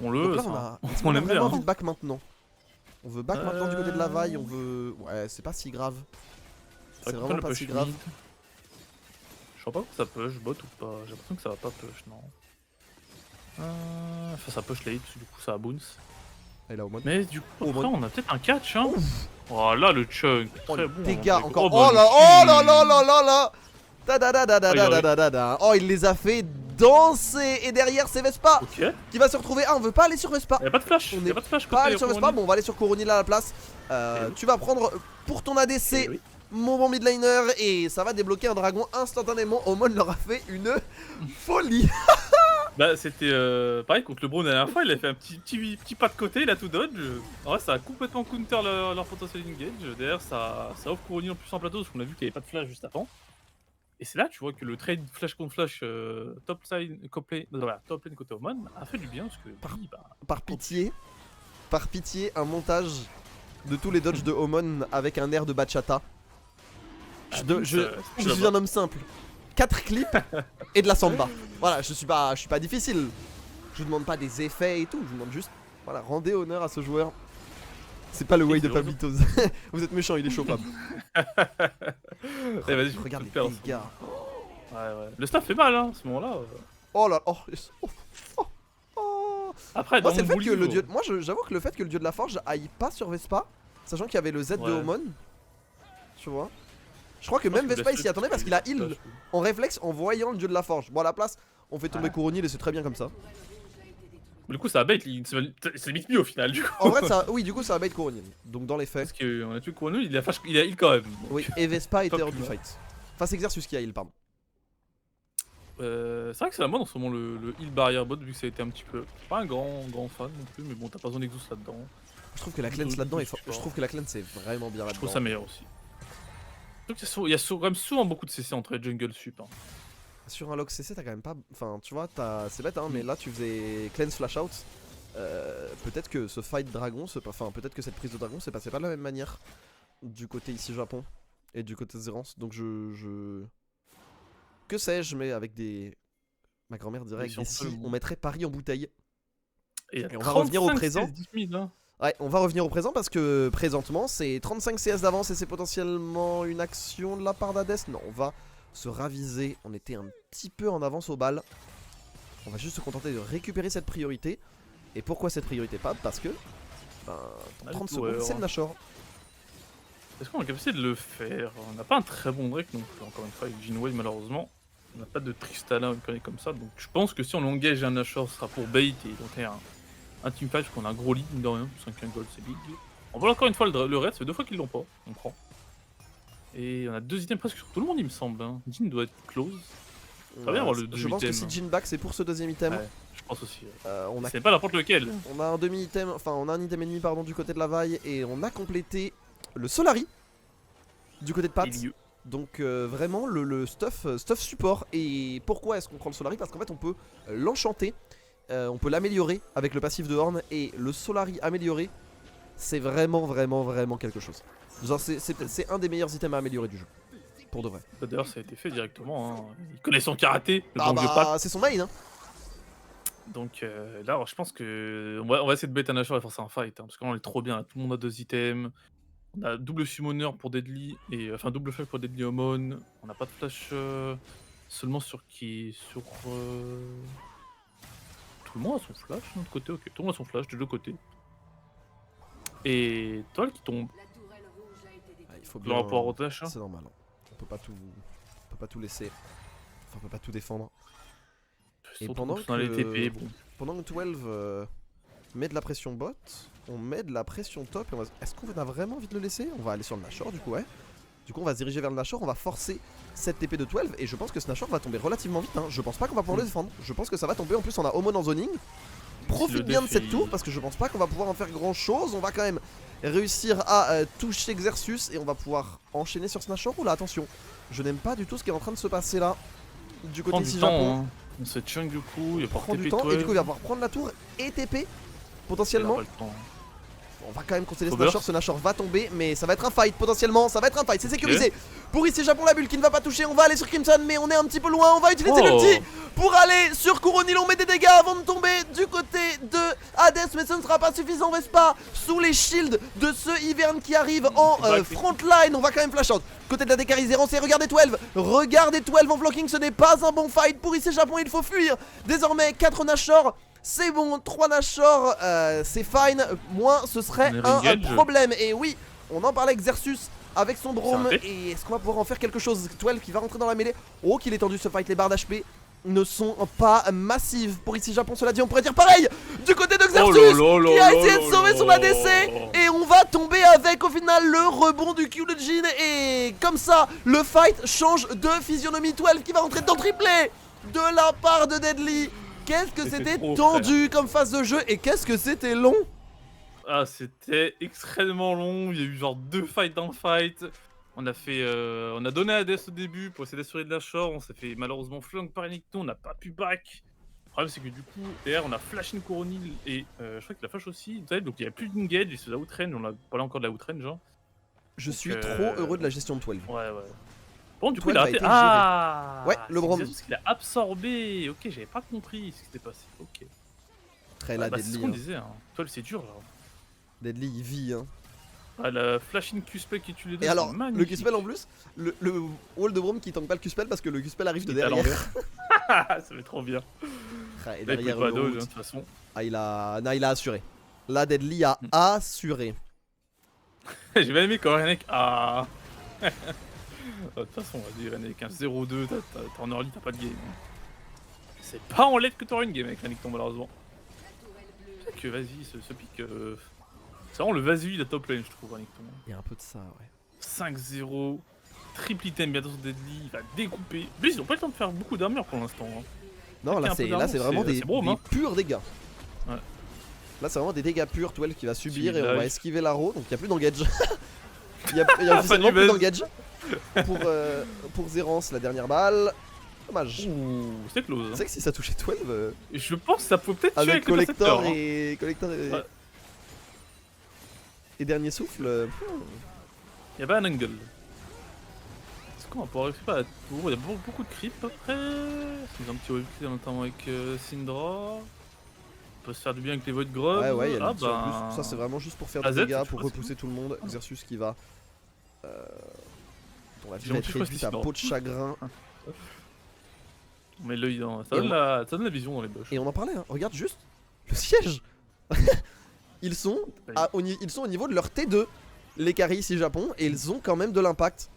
Donc là on a, est-ce qu'on a
aime
vraiment
bien.
envie de back maintenant. On veut back maintenant du côté de la vaille, on veut... Ouais c'est pas si grave. C'est vraiment pas si grave.
Je sais pas si ça push bot ou pas. J'ai l'impression que ça va pas push, non. Enfin, ça push late, du coup ça bounce.
Et là au mode.
Mais du coup, après, on a peut-être un catch, hein. Oh là, le chunk.
Oh
Très
les
bon.
dégâts
hein.
encore.
bah,
Oh là là. Ta-da-da-da-da-da-da-da-da. Oh il les a fait danser. Et derrière c'est Vespa
Ok.
qui va se retrouver. Ah on veut pas aller sur Vespa.
Y'a pas de flash.
On
Y'a
est
pas de flash
Pas aller
côté
sur Vespa.
Coronil.
Bon on va aller sur Coronil à la place. Tu vas prendre pour ton ADC
Eh oui.
mon bon midliner. Et ça va débloquer un dragon instantanément. Omon leur a fait une folie.
Bah, c'était pareil contre le Braun la dernière fois. Il a fait un petit pas de côté, il a tout dodge. En vrai, ça a complètement counter leur potentiel engage. Derrière, ça offre Coronil en plus en plateau parce qu'on a vu qu'il n'y avait pas de flash juste avant. Et c'est là, tu vois, que le trade flash contre flash top lane côté Oman a fait du bien parce que lui, bah,
Par pitié, un montage de tous les dodges de Omon avec un air de bachata. Je suis un homme simple. 4 clips et de la samba. Voilà, je suis pas difficile. Je vous demande pas des effets et tout, je vous demande juste, voilà, rendez honneur à ce joueur. C'est pas le way de Pablitos. Vous êtes méchant, il est chaud, Pab.
Vas-y,
Regarde
les
les dégâts.
Ouais. Le staff fait mal, hein, à ce moment-là.
Oh là, oh.
Après,
Moi,
dans
c'est le
mon
fait que le
livre-
dieu. Moi, j'avoue que le fait que le dieu de la forge aille pas sur Vespa, sachant qu'il y avait le Z de
Ouais.
Omon, tu vois. Je crois que
je pense
même
que
Vespa il
Best
s'y attendait parce qu'il a heal
flash,
en réflexe en voyant le dieu de la forge. Bon, à la place, on fait tomber
Ouais.
Coronil et c'est très bien comme ça.
Du coup, ça a bait, c'est limite mieux au final, du coup.
En vrai, ça, oui, du coup, ça va bait Coronil. Donc, dans les faits,
Parce qu'on a tué Coronel, il a heal quand même. Donc,
oui, et Vespa était
Top
hors du
humain.
fight. Enfin, c'est Exercius qui a heal, pardon.
c'est vrai que c'est la mode en ce moment le heal barrière bot, vu que ça a été un petit peu. Pas un grand fan non plus, mais bon, t'as pas besoin d'exhaust là-dedans.
Je trouve que la cleanse là-dedans est Je trouve que la cleanse est vraiment bien
Je
là-dedans.
trouve ça meilleur aussi. Il y a quand même souvent beaucoup de CC entre les jungle sup. Hein.
Sur un log CC, t'as quand même pas. Enfin, tu vois, c'est bête, hein, mais là, tu faisais cleanse flash out. Peut-être que ce fight dragon, peut-être que cette prise de dragon s'est passée pas de la même manière du côté ici Japon et du côté Zerance. Donc que sais-je, mais avec des... Ma grand-mère dirait avec des si, on mettrait Paris en bouteille.
Et
on va revenir au présent.
10 000, hein.
Ouais, on va revenir au présent parce que présentement c'est 35 CS d'avance et c'est potentiellement une action de la part d'Hades. Non, on va se raviser. On était un petit peu en avance au bal. On va juste se contenter de récupérer cette priorité. Et pourquoi cette priorité pas? Parce que dans 30 secondes c'est le Nashor.
Est-ce qu'on a la capacité de le faire? On n'a pas un très bon Drake non plus, encore une fois, avec Jinwei malheureusement. On n'a pas de Tristana ou une connerie comme ça, donc je pense que si on engage un Nashor, ce sera pour bait et donc un teamfight, parce qu'on a un gros lead, mine de rien. 5 gold, c'est big. On voit encore une fois le raid, ça fait 2 fois qu'ils l'ont pas. On prend. Et on a 2 items presque sur tout le monde, il me semble. Hein. Jhin doit être close. Très bien avoir le
Je pense que si Jhin back, c'est pour ce deuxième item.
Ouais, je pense aussi.
On a
C'est pas n'importe lequel.
On a un demi-item, enfin on a un item ennemi pardon du côté de la vaille et on a complété le Solari du côté de Pat. Donc vraiment le stuff support. Et pourquoi est-ce qu'on prend le Solari? Parce qu'en fait on peut l'enchanter, on peut l'améliorer avec le passif de Horn. Et le Solari amélioré, c'est vraiment quelque chose. Genre c'est un des meilleurs items à améliorer du jeu. Pour de vrai.
D'ailleurs ça a été fait directement. Hein. Il connaît son karaté.
Ah bah c'est son main hein.
Donc là, alors, je pense que on va essayer de bait un Nashor et forcer un fight, hein, parce qu'on est trop bien. Là. Tout le monde a 2 items. On a double summoner pour Deadly et enfin double flash pour Deadly Omon. On n'a pas de flash seulement sur qui sur tout le monde a son flash de notre côté. Ok, tout le monde a son flash de deux côtés. Et Toile qui tombe.
Il faut bien
rapport au dash. Hein.
C'est normal. On peut pas tout laisser. Enfin, on peut pas tout défendre. Et pendant que 12 met de la pression bot, on met de la pression top. Est-ce qu'on a vraiment envie de le laisser? On va aller sur le Nashor du coup, ouais. Du coup, on va se diriger vers le Nashor, on va forcer cette TP de 12. Et je pense que ce Nashor va tomber relativement vite. Hein. Je pense pas qu'on va pouvoir le défendre. Je pense que ça va tomber. En plus, on a Omon en zoning. Profite bien de cette tour parce que je pense pas qu'on va pouvoir en faire grand chose. On va quand même réussir à toucher Xerxus et on va pouvoir enchaîner sur ce Nashor. Oula, attention, je n'aime pas du tout ce qui est en train de se passer là. Du côté ici Japon.
Hein. On se chunk du coup, il va
prendre du temps et du coup il va pouvoir prendre la tour et TP potentiellement. On va quand même concéder ce Nashor, ce Nashor va tomber mais ça va être un fight potentiellement, ça va être un fight, c'est sécurisé. Pour ici Japon la bulle qui ne va pas toucher, on va aller sur Crimson mais on est un petit peu loin, on va utiliser l'ulti pour aller sur Couronil, on met des dégâts avant de tomber du côté de Hades mais ce ne sera pas suffisant, Vespa sous les shields de ce Ivern qui arrive en front line, on va quand même flash out. Côté de la DK zérancée, regardez 12 en blocking, ce n'est pas un bon fight pour ici Japon, il faut fuir. Désormais 4 Nashor. C'est bon, 3 Nashor, c'est fine, moins ce serait un problème. Et oui, on en parlait avec Xerxus avec son drone. Et est-ce qu'on va pouvoir en faire quelque chose? 12 qui va rentrer dans la mêlée. Oh qu'il est tendu ce fight, les barres d'HP ne sont pas massives pour ici Japon, cela dit on pourrait dire pareil du côté de Xerxus qui a essayé de sauver son ADC. Et on va tomber avec au final le rebond du Q de Jhin. Et comme ça le fight change de physionomie. 12 qui va rentrer dans le triplé de la part de Deadly. Qu'est-ce que c'était tendu comme phase de jeu et qu'est-ce que c'était long.
Ah c'était extrêmement long, il y a eu genre 2 fights dans le fight. On a fait, on a donné à Hades au début pour essayer d'assurer de la shore, on s'est fait malheureusement flank par Renekton, on n'a pas pu back. Le problème c'est que du coup, derrière on a flash in Couronil et je crois qu'il a flash aussi, donc il n'y a plus d'engage, il se fait outrange, on a parlé encore de la outrange genre.
Je suis trop heureux de la gestion de 12.
Ouais. Bon, du coup, il a raté. Ah
ouais, le Brom.
Parce qu'il a absorbé. Ok, j'avais pas compris ce qui s'était passé. Ok.
Très là, Deadly.
C'est ce qu'on disait, hein. Toi, c'est dur, genre.
Deadly, il vit, hein.
Ah, la flashing Q-spell qui tue les deux.
Et alors, le Q-spell en plus, le wall de Brom qui tank pas le Q-spell parce que le Q-spell arrive de derrière.
Ça fait trop bien.
Et derrière
le de toute façon.
Ah, il a assuré. Là, Deadly a assuré.
J'ai bien aimé quand Renek a. De toute façon, vas-y, Renek, un 0-2, t'es en early, t'as pas de game. C'est pas en late que t'auras une game avec Renekton, malheureusement. C'est que vas-y, ce pic. C'est vraiment le vas-y la top lane, je trouve, Renekton.
Il y a un peu de ça, ouais.
5-0, triple item bientôt sur Deadly, il va découper. Lui, ils ont pas le temps de faire beaucoup d'armure pour l'instant. Hein.
Non, là, c'est vraiment des purs dégâts.
Ouais.
Là, c'est vraiment des dégâts purs, 12 qui va subir et on va esquiver l'arrow, donc il n'y a plus d'engage. Il y a officiellement plus d'engage. Pour Zérance, la dernière balle. Dommage.
C'est close.
Tu sais que si ça touchait 12.
Je pense que ça peut peut-être tuer avec
Collector
le
et. Collector et dernier souffle.
Il y a pas un angle. Est-ce qu'on va pouvoir récupérer la tour? Il y a beaucoup de creep après. C'est un petit replay notamment avec Syndra. On peut se faire du bien avec les Void Grub.
Ouais, il y a en plus. Ça, c'est vraiment juste pour faire des dégâts, pour repousser tout le monde. Xerxus qui va. On va être réduit à peau de chagrin.
Mais l'œil dans. Ça donne la vision dans les bush.
Et on en parlait, hein. Regarde juste le siège. ils sont au niveau de leur T2, les carries ici Japon, et ils ont quand même de l'impact.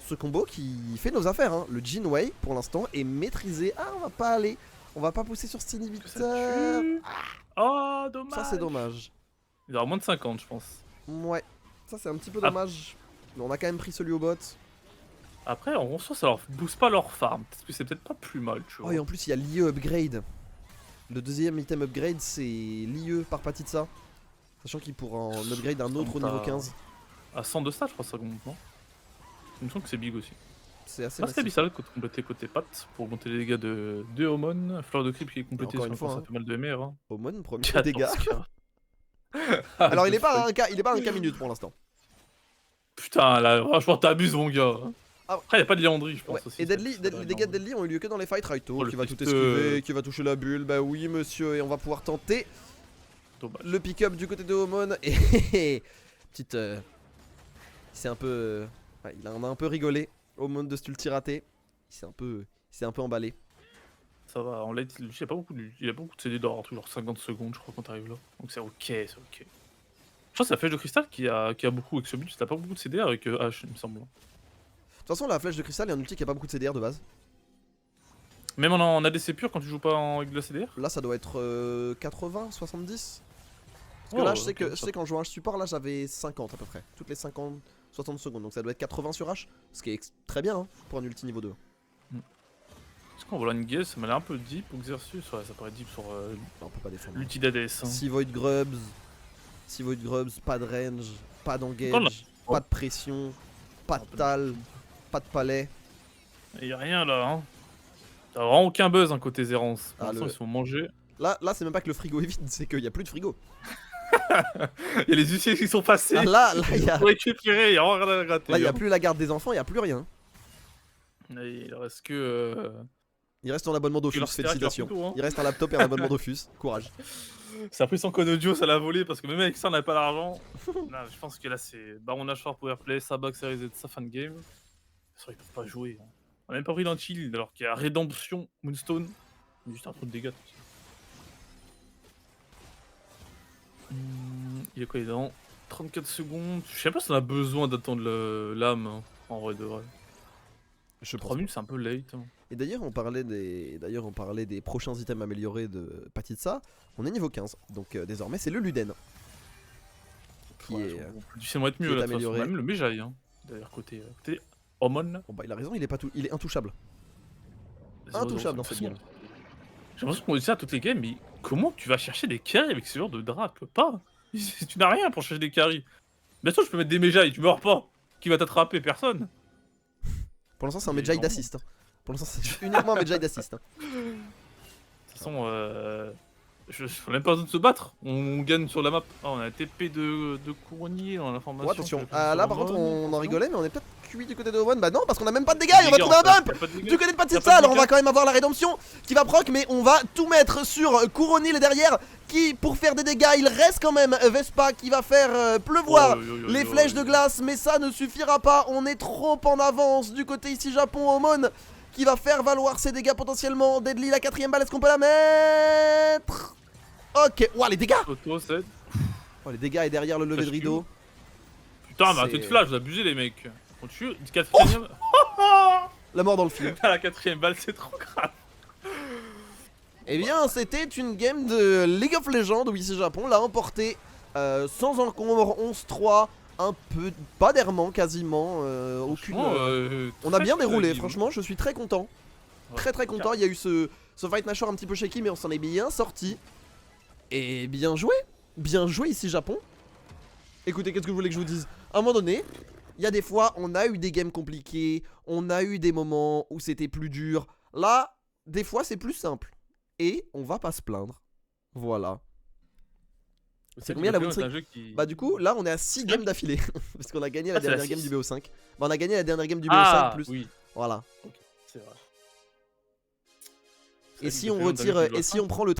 Ce combo qui fait nos affaires, hein. Le Jhin Wei pour l'instant est maîtrisé. Ah, on On va pas pousser sur cet
Ça
inhibiteur.
tue. Oh, dommage.
Ça c'est dommage.
Il y aura moins de 50, je pense.
Ouais, ça c'est un petit peu
Ah.
dommage. Mais on a quand même pris celui au bot.
Après, en soi, ça leur booste pas leur farm. Parce que c'est peut-être pas plus mal, tu
Oh,
vois.
et en plus il y a l'IE upgrade. Le deuxième item upgrade c'est l'IE par Patitsa. Sachant qu'il pourra en upgrade un autre au niveau 15.
À 100 de stats, je crois, ça compte, non? Il me semble que c'est big aussi.
C'est assez
Masque
massif.
abyssal, complété côté pattes pour augmenter les dégâts de 2 Homon. Fleur de creep qui est complété
Encore
sur
une fois,
ça
hein.
fait mal de MR. Hein.
Aumon, premier
14
dégâts.
Ah,
Alors il est pas à un K minute pour l'instant.
Putain, là, franchement, t'abuses, mon gars.
Ah.
Après, y'a pas de Liandry, je pense
Ouais.
aussi.
Et
ça,
Deadly,
c'est
les dégâts de Deadly ont eu lieu que dans les fights Raito,
Oh, le
qui va tout
fist,
esquiver, qui va toucher la bulle. Bah oui monsieur, et on va pouvoir tenter
Dommage.
le pick-up du côté de Aumon. Et petite... c'est un peu... ouais, il en a un peu rigolé. Aumon de cet ulti raté. Il s'est un peu emballé.
Ça va, en late, il a pas beaucoup de CD d'or, toujours 50 secondes, je crois, quand t'arrives là. Donc c'est ok, c'est ok. Je pense que c'est la flèche de cristal qui a beaucoup avec ce build. T'as pas beaucoup de CD avec H, il me semble.
De toute façon la flèche de cristal est un ulti qui a pas beaucoup de CDR de base.
Même en ADC pur, quand tu joues pas avec de la CDR.
Là ça doit être 80, 70. Parce que
Oh,
là je sais
ok,
que
ça-
qu'en jouant H support là j'avais 50 à peu près. Toutes les 50, 60 secondes. Donc ça doit être 80 sur H. Ce qui est très bien hein, pour un ulti niveau 2.
Est-ce qu'on voit une guess, ça m'a l'air un peu deep pour Xerxes. Ouais, ça paraît deep sur
Non, on peut pas défendre.
l'ulti d'ADS. Hein.
6 Void Grubs, pas de range, pas
Encore là.
d'engage, pas de pression, pas de tal, pas de palais.
Y'a rien là, hein. T'as vraiment aucun buzz hein, côté Zérance. Pour
Ah,
l'instant,
le-
ils se font manger.
Là c'est même pas que le frigo est vide, c'est qu'il y a plus de frigo.
Y'a les huissiers qui sont passés.
Ah, là il y a,
Pour récupérer, y'a rien à gratter.
là, il y a
hein.
plus la garde des enfants, il y a plus rien.
Et il reste que.
Il reste ton abonnement Dofus,
leur sphère qui leur
félicitations.
couteau, hein.
Il reste un laptop et un abonnement Dofus, courage.
Ça a pris son code audio, ça l'a volé parce que même avec ça on n'avait pas l'argent. Non, je pense que là c'est Baron Ashford Powerplay, Sabak Series Z, sa fan game. C'est vrai qu'ils peuvent pas jouer. Hein. On a même pas pris l'anti alors qu'il y a Rédemption, Moonstone. Mais juste un trop de dégâts. Il y a quoi, il est dans 34 secondes. Je sais pas si on a besoin d'attendre l'âme hein, en vrai de vrai.
Je
3
pense.
minutes c'est un peu late. Hein.
Et d'ailleurs on parlait des prochains items améliorés de Patitsa. On est niveau 15, donc désormais c'est le Luden. Qui
Ouais,
est...
on peut difficilement être mieux
qui est
là de toute façon.
amélioré.
Même le Mejai hein. D'ailleurs côté Omon là.
Bon bah il a raison, il est intouchable.
Zéro,
Intouchable dans
zéro.
cette game.
J'ai l'impression qu'on dit ça à toutes les games, mais comment tu vas chercher des carries avec ce genre de drap? Tu peux pas. Tu n'as rien pour chercher des carries. Bien sûr, je peux mettre des Mejai, tu meurs pas. Qui va t'attraper? Personne.
Pour l'instant c'est un
Mais
Medjay
non.
d'assist. Hein. Pour l'instant c'est uniquement un Medjay d'assist. Hein.
De toute façon, je même pas besoin de se battre. On gagne sur la map. Ah, on a TP de Cournier dans l'information.
Oh, attention,
que
ah,
sur
là par contre
Omon,
on en
attention.
rigolait mais on est peut-être cuit du côté de Owen. Bah non parce qu'on a même pas de dégâts et on va
Dégâts,
trouver un
en fait,
bump
y a pas de dégâts.
du côté de
Y a pas
Patitsa.
de
Alors on va
dégâts.
quand même avoir la rédemption qui va proc mais on va tout mettre sur Couronil derrière qui pour faire des dégâts il reste quand même Vespa qui va faire pleuvoir les flèches de glace mais ça ne suffira pas. On est trop en avance du côté ici Japon. Omon qui va faire valoir ses dégâts potentiellement. Deadly la 4ème balle, est-ce qu'on peut la mettre? Ok, ouah les dégâts.
Auto, 7.
Oh les dégâts et derrière le lever de
Flash
rideau.
Putain, mais
C'est-
arrêtez de flash, vous abusez les mecs. On tue. 4ème.
La mort dans le film.
À la 4ème balle, c'est trop grave.
Eh bien, c'était une game de League of Legends où ici Japon l'a emporté sans encombre, 11-3, un peu, pas d'errement quasiment, aucune...
Franchement,
on a
très
bien
cool, la
déroulé,
game.
franchement, je suis très content.
Ouais.
Très content, il y a eu ce fight Nashor un petit peu shaky mais on s'en est bien sorti. Et bien joué ici Japon. Écoutez, qu'est-ce que vous voulez que je vous dise? À un moment donné, il y a des fois, on a eu des games compliqués, on a eu des moments où c'était plus dur. Là, des fois, c'est plus simple. Et on va pas se plaindre. Voilà. C'est combien la win streak? Bah du coup, là, on est à 6 games d'affilée. Parce qu'on a gagné la
Ah, c'est la
dernière game
6.
du BO5. Bah on a gagné la dernière game du BO5
Ah,
plus.
oui,
Voilà.
c'est vrai.
Et si on retire, et si on prend le